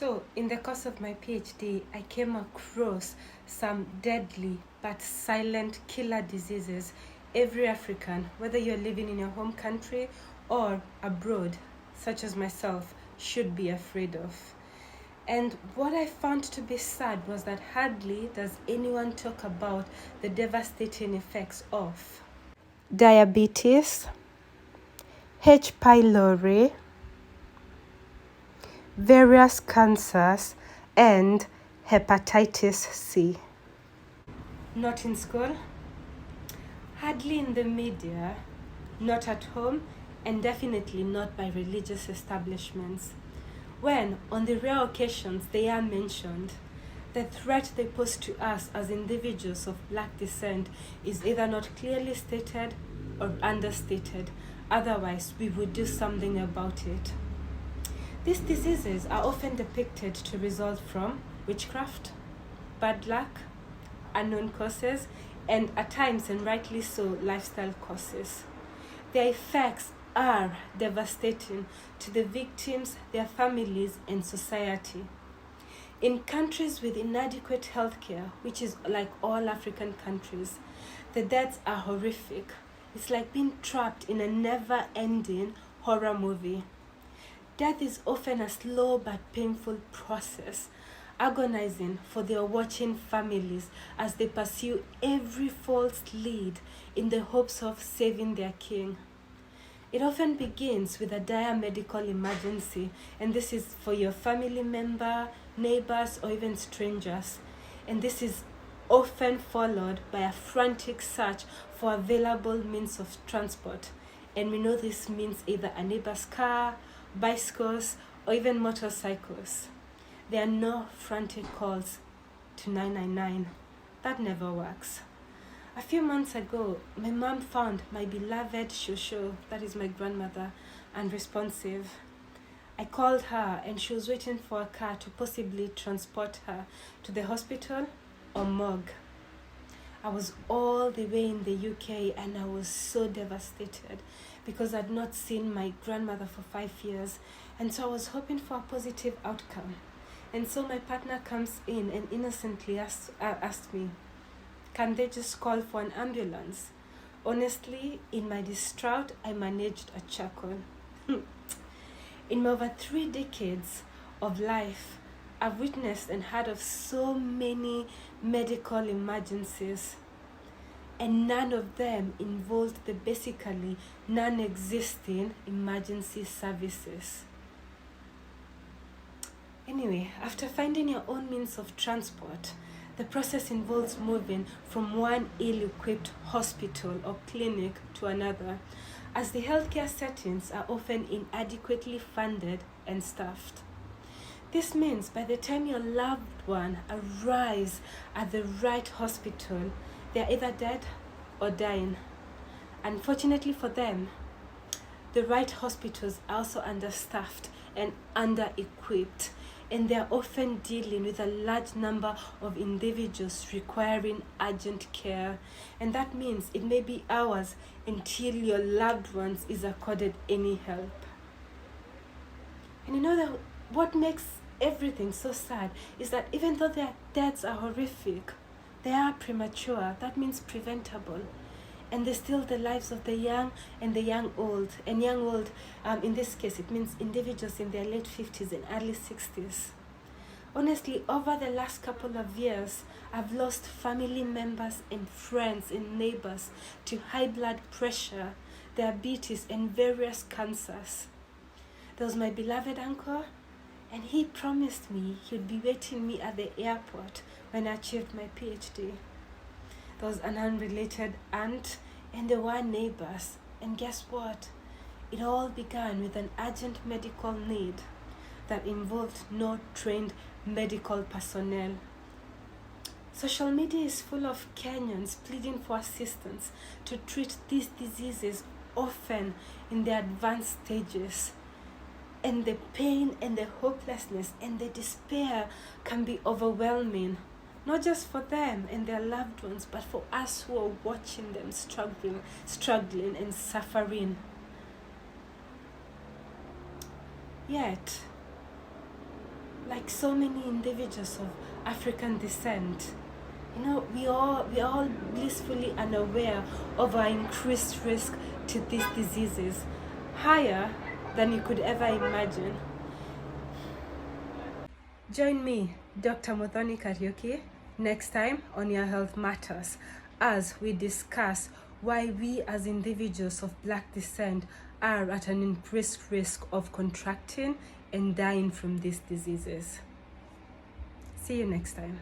So, in the course of my PhD, I came across some deadly but silent killer diseases every African, whether you're living in your home country or abroad, such as myself, should be afraid of. And what I found to be sad was that hardly does anyone talk about the devastating effects of diabetes, H. pylori, various cancers, and hepatitis C. Not in school, hardly in the media, not at home, and definitely not by religious establishments. When, on the rare occasions they are mentioned, the threat they pose to us as individuals of Black descent is either not clearly stated or understated. Otherwise, we would do something about it. These diseases are often depicted to result from witchcraft, bad luck, unknown causes, and at times, and rightly so, lifestyle causes. Their effects are devastating to the victims, their families, and society. In countries with inadequate healthcare, which is like all African countries, the deaths are horrific. It's like being trapped in a never-ending horror movie. Death is often a slow but painful process, agonizing for their watching families as they pursue every false lead in the hopes of saving their king. It often begins with a dire medical emergency, and this is for your family member, neighbors, or even strangers. And this is often followed by a frantic search for available means of transport. And we know this means either a neighbor's car, bicycles, or even motorcycles. There are no frantic calls to 999. That never works. A few months ago, my mom found my beloved Shosho, that is my grandmother, unresponsive. I called her and she was waiting for a car to possibly transport her to the hospital or morgue. I was all the way in the UK and I was so devastated because I'd not seen my grandmother for 5 years, and so I was hoping for a positive outcome. And so my partner comes in and innocently asked me, can they just call for an ambulance? Honestly, in my distraught, I managed a chuckle. In my over 3 decades of life, I've witnessed and heard of so many medical emergencies, and none of them involved the basically non-existing emergency services. Anyway, after finding your own means of transport, the process involves moving from one ill-equipped hospital or clinic to another, as the healthcare settings are often inadequately funded and staffed. This means by the time your loved one arrives at the right hospital, they are either dead or dying. Unfortunately for them, the right hospitals are also understaffed and under-equipped, and they are often dealing with a large number of individuals requiring urgent care. And that means it may be hours until your loved ones is accorded any help. And you know that what makes everything so sad is that even though their deaths are horrific, they are premature. That means preventable. And they steal the lives of the young and the young old. And young old, in this case, it means individuals in their late 50s and early 60s. Honestly, over the last couple of years, I've lost family members and friends and neighbors to high blood pressure, diabetes, and various cancers. There was my beloved uncle, and he promised me he'd be waiting me at the airport when I achieved my PhD. There was an unrelated aunt, and there were neighbors. And guess what? It all began with an urgent medical need that involved no trained medical personnel. Social media is full of Kenyans pleading for assistance to treat these diseases, often in their advanced stages. And the pain and the hopelessness and the despair can be overwhelming, not just for them and their loved ones, but for us who are watching them struggling and suffering. Yet, like like so many individuals of African descent, you know, we are blissfully unaware of our increased risk to these diseases, higher than you could ever imagine. Join me, Dr. Muthoni Kariuki, next time on Your Health Matters, as we discuss why we as individuals of Black descent are at an increased risk of contracting and dying from these diseases. See you next time.